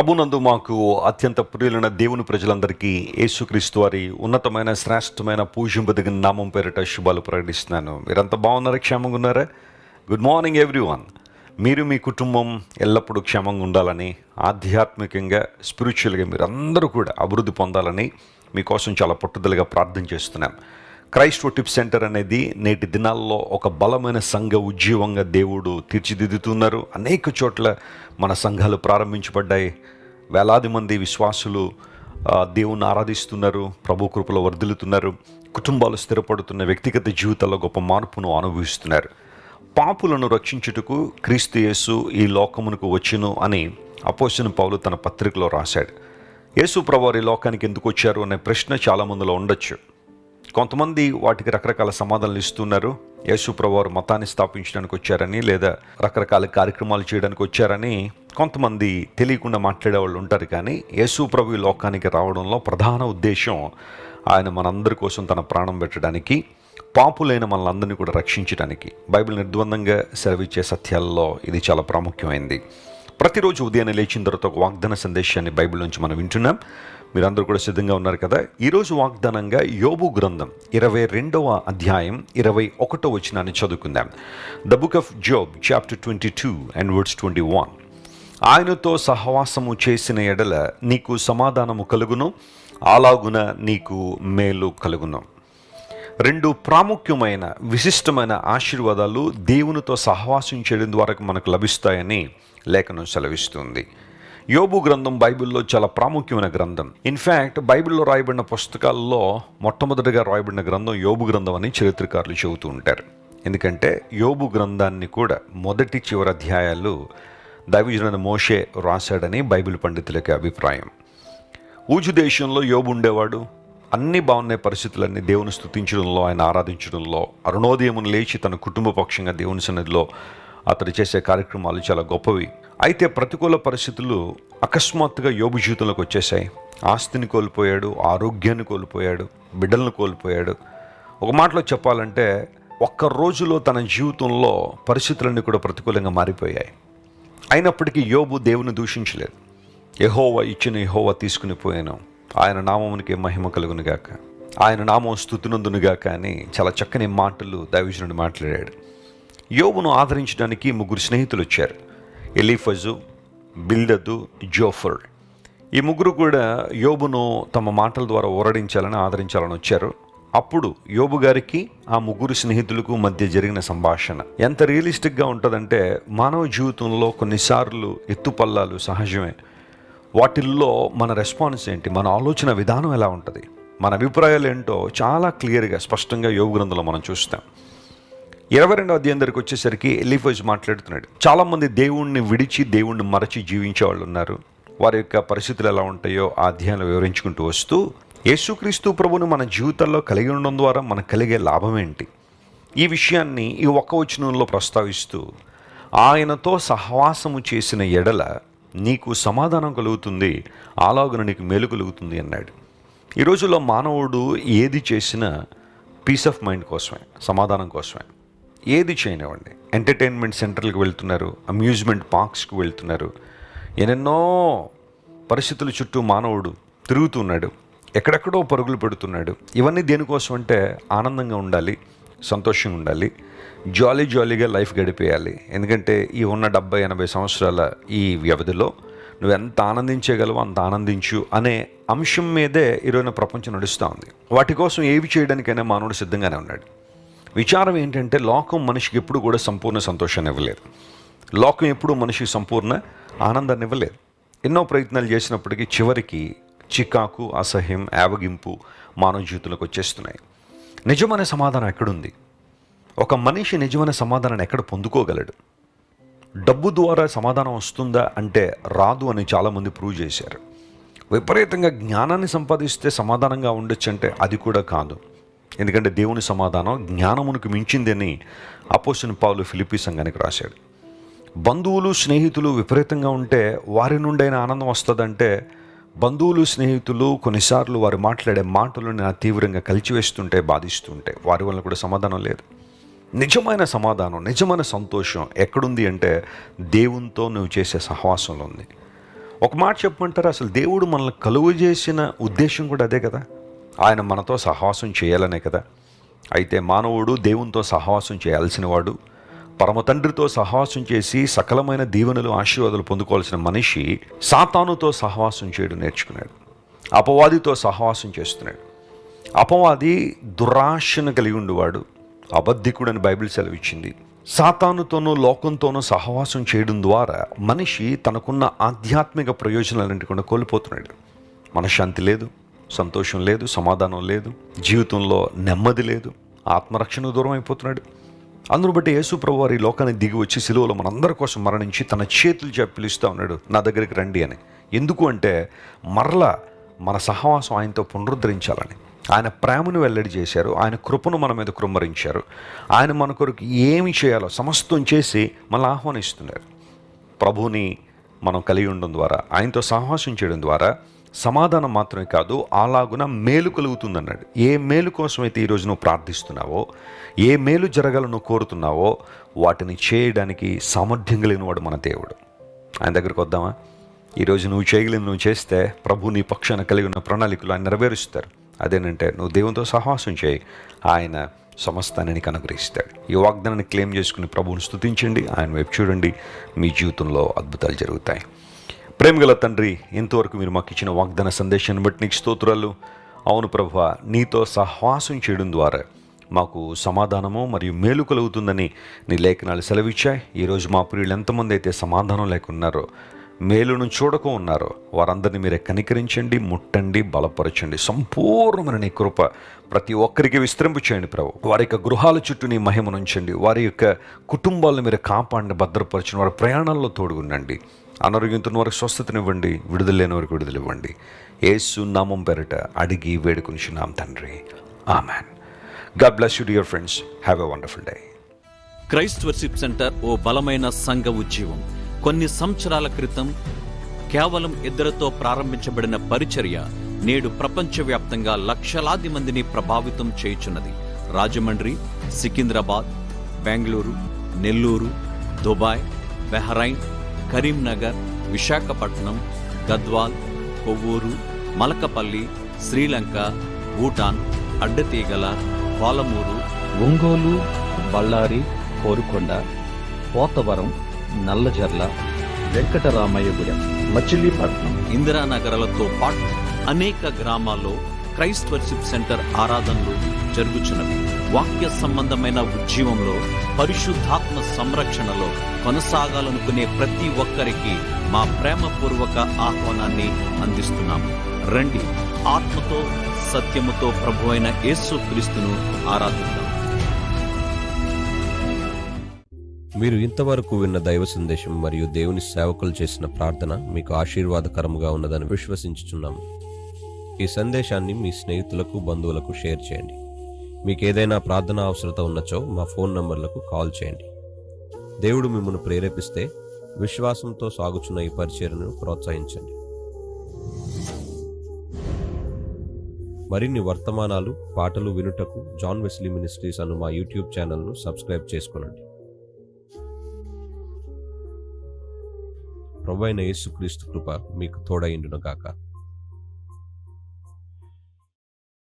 ప్రభునందు మాకు అత్యంత ప్రియులైన దేవుని ప్రజలందరికీ యేసుక్రీస్తు వారి ఉన్నతమైన శ్రేష్టమైన పూజింపదగిన నామం పేరిట శుభాలు ప్రకటిస్తున్నాను. మీరంతా బాగున్నారా? క్షేమంగా ఉన్నారా? Good morning everyone. మీరు మీ కుటుంబం ఎల్లప్పుడూ క్షేమంగా ఉండాలని, ఆధ్యాత్మికంగా స్పిరిచువల్గా మీరందరూ కూడా అభివృద్ధి పొందాలని మీకోసం చాలా పట్టుదలగా ప్రార్థన చేస్తున్నాను. క్రైస్ట్ వర్షిప్ సెంటర్ అనేది నేటి దినాల్లో ఒక బలమైన సంఘ ఉద్యమంగా దేవుడు తీర్చిదిద్దుతున్నారు. అనేక చోట్ల మన సంఘాలు ప్రారంభించబడ్డాయి. వేలాది మంది విశ్వాసులు దేవుణ్ణి ఆరాధిస్తున్నారు, ప్రభు కృపలో వర్ధిల్లుతున్నారు, కుటుంబాలు స్థిరపడుతున్న, వ్యక్తిగత జీవితాల్లో గొప్ప మార్పును అనుభవిస్తున్నారు. పాపులను రక్షించుటకు క్రీస్తు యేసు ఈ లోకమునకు వచ్చును అని అపోస్తలుడైన పౌలు తన పత్రికలో రాశాడు. యేసు ప్రభువారు ఈ లోకానికి ఎందుకు వచ్చారు అనే ప్రశ్న చాలామందిలో ఉండొచ్చు. కొంతమంది వాటికి రకరకాల సమాధానాలు ఇస్తున్నారు. యేసు ప్రభువారు మతాన్ని స్థాపించడానికి వచ్చారని, లేదా రకరకాల కార్యక్రమాలు చేయడానికి వచ్చారని కొంతమంది తెలియకుండా మాట్లాడే వాళ్ళు ఉంటారు. కానీ యేసు ప్రభు ఈ లోకానికి రావడంలో ప్రధాన ఉద్దేశం ఆయన మనందరి కోసం తన ప్రాణం పెట్టడానికి, పాపులైన మనలందరినీ కూడా రక్షించడానికి. బైబిల్ నిర్ద్వందంగా సెలవిచ్చే సత్యాల్లో ఇది చాలా ప్రాముఖ్యమైనది. ప్రతిరోజు ఉదయాన్నే లేచిన తర్వాత ఒక వాగ్దాన సందేశాన్ని బైబిల్ నుంచి మనం వింటున్నాం. మీరందరూ కూడా సిద్ధంగా ఉన్నారు కదా? ఈరోజు వాగ్దానంగా యోబు గ్రంథం 22వ అధ్యాయం 21వ వచనాన్ని చదువుకుందాం. The book of Job chapter 22 and verse 21. ఆయనతో సహవాసము చేసిన ఎడల నీకు సమాధానము కలుగును, అలాగున నీకు మేలు కలుగును. రెండు ప్రాముఖ్యమైన విశిష్టమైన ఆశీర్వాదాలు దేవునితో సహవాసం చేయడం ద్వారా మనకు లభిస్తాయని లేఖనం సెలవిస్తుంది. యోబు గ్రంథం బైబిల్లో చాలా ప్రాముఖ్యమైన గ్రంథం. ఇన్ఫ్యాక్ట్ బైబిల్లో రాయబడిన పుస్తకాల్లో మొట్టమొదటిగా రాయబడిన గ్రంథం యోబు గ్రంథం అని చరిత్రకారులు చెబుతూ ఉంటారు. ఎందుకంటే యోబు గ్రంథాన్ని కూడా మొదటి చివరి అధ్యాయాలు దైవజనుడైన మోషే రాశాడని బైబిల్ పండితులకి అభిప్రాయం. ఊజు దేశంలో యోబు ఉండేవాడు. అన్ని బాగున్నాయి పరిస్థితులన్నీ. దేవుని స్తుతించడంలో, ఆయన ఆరాధించడంలో, అరుణోదయమును లేచి తన కుటుంబ పక్షంగా దేవుని సన్నిధిలో అతడు చేసే కార్యక్రమాలు చాలా గొప్పవి. అయితే ప్రతికూల పరిస్థితులు అకస్మాత్తుగా యోబు జీవితంలోకి వచ్చేసాయి. ఆస్తిని కోల్పోయాడు, ఆరోగ్యాన్ని కోల్పోయాడు, బిడ్డలను కోల్పోయాడు. ఒక మాటలో చెప్పాలంటే ఒక్క రోజులో తన జీవితంలో పరిస్థితులన్నీ కూడా ప్రతికూలంగా మారిపోయాయి. అయినప్పటికీ యోబు దేవుని దూషించలేదు. యెహోవా ఇచ్చిన యెహోవా తీసుకుని పోయాను, ఆయన నామమునికి మహిమ కలుగునుగాక, ఆయన నామం స్తుతినందునుగాక అని చాలా చక్కని మాటలు దైవజనుడు మాట్లాడాడు. యోబును ఆదరించడానికి ముగ్గురు స్నేహితులు వచ్చారు. Eliphaz, Bildad, Zophar. ఈ ముగ్గురు కూడా యోబును తమ మాటల ద్వారా ఊరడించాలని, ఆదరించాలని వచ్చారు. అప్పుడు యోబు గారికి ఆ ముగ్గురు స్నేహితులకు మధ్య జరిగిన సంభాషణ ఎంత రియలిస్టిక్గా ఉంటుందంటే, మానవ జీవితంలో కొన్నిసార్లు ఎత్తుపల్లాలు సహజమే. వాటిల్లో మన రెస్పాన్స్ ఏంటి, మన ఆలోచన విధానం ఎలా ఉంటుంది, మన అభిప్రాయాలు ఏంటో చాలా క్లియర్గా స్పష్టంగా యోబు గ్రంథంలో మనం చూస్తాం. 22వ అధ్యాయం దగ్గరికి వచ్చేసరికి ఎలీఫజ్ మాట్లాడుతున్నాడు. చాలామంది దేవుణ్ణి విడిచి దేవుణ్ణి మరచి జీవించే వాళ్ళు ఉన్నారు. వారి యొక్క పరిస్థితులు ఎలా ఉంటాయో ఆ అధ్యాయంలో వివరించుకుంటూ వస్తూ, యేసుక్రీస్తు ప్రభువును మన జీవితాల్లో కలిగి ఉండడం ద్వారా మనకు కలిగే లాభం ఏంటి, ఈ విషయాన్ని ఈ ఒక్క వచనంలో ప్రస్తావిస్తూ, ఆయనతో సహవాసము చేసిన ఎడల నీకు సమాధానం కలుగుతుంది, అలాగున నీకు మేలు కలుగుతుంది అన్నాడు. ఈ రోజుల్లో మానవుడు ఏది చేసినా పీస్ ఆఫ్ మైండ్ కోసమే, సమాధానం కోసమే. ఏది చేయనివ్వండి, ఎంటర్టైన్మెంట్ సెంటర్లకు వెళ్తున్నారు, అమ్యూజ్మెంట్ పార్క్స్కి వెళ్తున్నారు, ఎన్నెన్నో పరిస్థితుల చుట్టూ మానవుడు తిరుగుతున్నాడు, ఎక్కడెక్కడో పరుగులు పెడుతున్నాడు. ఇవన్నీ దేనికోసం అంటే ఆనందంగా ఉండాలి, సంతోషంగా ఉండాలి, జాలీగా లైఫ్ గడిపేయాలి. ఎందుకంటే ఈ ఉన్న 70-80 సంవత్సరాల ఈ వ్యవధిలో నువ్వు ఎంత ఆనందించగలవో అంత ఆనందించు అనే అంశం మీదే ఈరోజున ప్రపంచం నడుస్తూ ఉంది. వాటి కోసం ఏవి చేయడానికైనా మానవుడు సిద్ధంగానే ఉన్నాడు. విచారం ఏంటంటే, లోకం మనిషికి ఎప్పుడు కూడా సంపూర్ణ సంతోషాన్ని ఇవ్వలేదు. లోకం ఎప్పుడు మనిషికి సంపూర్ణ ఆనందాన్ని ఇవ్వలేదు. ఎన్నో ప్రయత్నాలు చేసినప్పటికీ చివరికి చికాకు, అసహ్యం, యావగింపు మానవ జీవితంలోకి వచ్చేస్తున్నాయి. నిజమైన సమాధానం ఎక్కడుంది? ఒక మనిషి నిజమైన సమాధానాన్ని ఎక్కడ పొందుకోగలడు? డబ్బు ద్వారా సమాధానం వస్తుందా అంటే రాదు అని చాలామంది ప్రూవ్ చేశారు. విపరీతంగా జ్ఞానాన్ని సంపాదిస్తే సమాధానంగా ఉండొచ్చు అంటే అది కూడా కాదు. ఎందుకంటే దేవుని సమాధానం జ్ఞానమునకు మించిందని అపోస్తలుడైన పౌలు ఫిలిప్పీ సంఘానికి రాశాడు. బంధువులు, స్నేహితులు విపరీతంగా ఉంటే వారి నుండైనా ఆనందం వస్తుందంటే, బంధువులు, స్నేహితులు కొన్నిసార్లు వారు మాట్లాడే మాటలు నా తీవ్రంగా కలిచివేస్తుంటే, బాధిస్తుంటే వారి వల్ల కూడా సమాధానం లేదు. నిజమైన సమాధానం, నిజమైన సంతోషం ఎక్కడుంది అంటే దేవునితో నువ్వు చేసే సహవాసంలో ఉంది. ఒక మాట చెప్పమంటారా, అసలు దేవుడు మనల్ని కలుగు చేసిన ఉద్దేశం కూడా అదే కదా. ఆయన మనతో సహవాసం చేయాలనే కదా. అయితే మానవుడు దేవునితో సహవాసం చేయాల్సిన వాడు. పరమ తండ్రితో సహవాసం చేసి సకలమైన దీవెనలు ఆశీర్వాదాలు పొందుకోవాల్సిన మనిషి సాతానుతో సహవాసం చేయడం నేర్చుకున్నాడు. అపవాదితో సహవాసం చేస్తున్నాడు. అపవాది దురాశను కలిగి ఉండేవాడు, అబద్ధికుడని బైబిల్ సెలవిచ్చింది. సాతానుతోనూ లోకంతోనూ సహవాసం చేయడం ద్వారా మనిషి తనకున్న ఆధ్యాత్మిక ప్రయోజనాలన్నింటి కూడా కోల్పోతున్నాడు. మనశ్శాంతి లేదు, సంతోషం లేదు, సమాధానం లేదు, జీవితంలో నెమ్మది లేదు, ఆత్మరక్షణ దూరం అయిపోతున్నాడు. అందును బట్టి యేసు ప్రభువు వారు ఈ లోకానికి దిగి వచ్చి సిలువలో మనందరి కోసం మరణించి తన చేతులు చెప్పి పిలుస్తూ ఉన్నాడు, నా దగ్గరికి రండి అని. ఎందుకు అంటే మరలా మన సహవాసం ఆయనతో పునరుద్ధరించాలని. ఆయన ప్రేమను వెల్లడి చేశారు, ఆయన కృపను మన మీద కృమ్మరించారు. ఆయన మన కొరకు ఏమి చేయాలో సమస్తం చేసి మనల్ని ఆహ్వానిస్తున్నారు. ప్రభువుని మనం కలిగి ఉండడం ద్వారా, ఆయనతో సహవాసం చేయడం ద్వారా సమాధానం మాత్రమే కాదు, అలాగున మేలు కలుగుతుందన్నాడు. ఏ మేలు కోసమైతే ఈరోజు నువ్వు ప్రార్థిస్తున్నావో, ఏ మేలు జరగాలని నువ్వు కోరుతున్నావో వాటిని చేయడానికి సామర్థ్యం కలిగిన వాడు మన దేవుడు. ఆయన దగ్గరికి వద్దామా? ఈరోజు నువ్వు చేయగలిగిన నువ్వు చేస్తే ప్రభు నీ పక్షాన కలిగి ఉన్న ప్రణాళికలు ఆయన నెరవేరుస్తారు. అదేనంటే నువ్వు దేవునితో సహవాసం చేయి, ఆయన సమస్తాన్ని నీకు అనుగ్రహిస్తాడు. ఈ వాగ్దానాన్ని క్లెయిమ్ చేసుకుని ప్రభువుని స్తుతించండి, ఆయన వైపు చూడండి, మీ జీవితంలో అద్భుతాలు జరుగుతాయి. ప్రేమగల తండ్రి, ఇంతవరకు మీరు మాకు ఇచ్చిన వాగ్దాన సందేశాన్ని బట్టి నీకు స్తోత్రాలు. అవును ప్రభువా, నీతో సహవాసం చేయడం ద్వారా మాకు సమాధానము మరియు మేలు కలుగుతుందని నీ లేఖనాలు సెలవిచ్చాయి. ఈరోజు మా ప్రియులు ఎంతమంది అయితే సమాధానం లేకున్నారో, మేలును చూడక ఉన్నారో వారందరినీ మీరే కనికరించండి, ముట్టండి, బలపరచండి. సంపూర్ణమైన నీ కృప ప్రతి ఒక్కరికి విస్తరింపు చేయండి ప్రభు. వారి యొక్క గృహాల చుట్టూ నీ మహిమను ఉంచండి. వారి యొక్క కుటుంబాలను మీరు కాపాడండి, భద్రపరచండి. వారి ప్రయాణాల్లో తోడుగుండండి. అనారోగ్యంతో వారికి స్వస్థతనివ్వండి, విడుదల లేని వారికి విడుదల ఇవ్వండి. యేసు నామం పేరిట అడిగి వేడుకొనిచున్నాం తండ్రి, amen. God bless you dear friends. Have a wonderful day. Christ worship centre ఓ బలమైన సంఘ ఉజ్జీవం. కొన్ని సంవత్సరాల క్రితం కేవలం ఇద్దరితో ప్రారంభించబడిన పరిచర్య నేడు ప్రపంచవ్యాప్తంగా లక్షలాది మందిని ప్రభావితం చేయుచున్నది. రాజమండ్రి, సికింద్రాబాద్, బెంగళూరు, నెల్లూరు, దుబాయ్, బెహ్రైన్, కరీంనగర్, విశాఖపట్నం, గద్వాల్, కొవ్వూరు, మలకపల్లి, శ్రీలంక, భూటాన్, అడ్డతీగల, పాలమూరు, ఒంగోలు, బళ్ళారి, కోరుకొండ, పోతవరం, నల్లజర్ల, వెంకటరామయ్యగూడెం, మచిలీపట్నం, ఇందిరానగర్లతో పాటు అనేక గ్రామాల్లో క్రైస్ట్ వర్షిప్ సెంటర్ ఆరాధనలు జరుగుచున్నవి. వాక్య సంబంధమైన ఉజ్జీవంలో, పరిశుద్ధాత్మ సంరక్షణలో కొనసాగాలనుకునే ప్రతి ఒక్కరికి మా ప్రేమపూర్వక ఆహ్వానాన్ని అందిస్తున్నాము. రండి, ఆత్మతో సత్యముతో ప్రభువైన యేసుక్రీస్తును ఆరాధిద్దాం. మీరు ఇంతవరకు విన్న దైవ సందేశం మరియు దేవుని సేవకులు చేసిన ప్రార్థన మీకు ఆశీర్వాదకరముగా ఉన్నదని విశ్వసించుచున్నాము. ఈ సందేశాన్ని మీ స్నేహితులకు, బంధువులకు షేర్ చేయండి. మీకు ఏదైనా ప్రార్థన అవసరత ఉన్నచో మా ఫోన్ నంబర్లకు కాల్ చేయండి. దేవుడు మిమ్మల్ని ప్రేరేపిస్తే విశ్వాసంతో సాగుచున్న ఈ పరిచర్యను ప్రోత్సహించండి. మరిన్ని వర్తమానాలు, పాటలు వినుటకు జాన్ వెస్లీ మినిస్ట్రీస్ అను మా యూట్యూబ్ ఛానల్ను సబ్స్క్రైబ్ చేసుకోనండి. ప్రభువైన యేసుక్రీస్తు కృప మీకు తోడైండును గాక.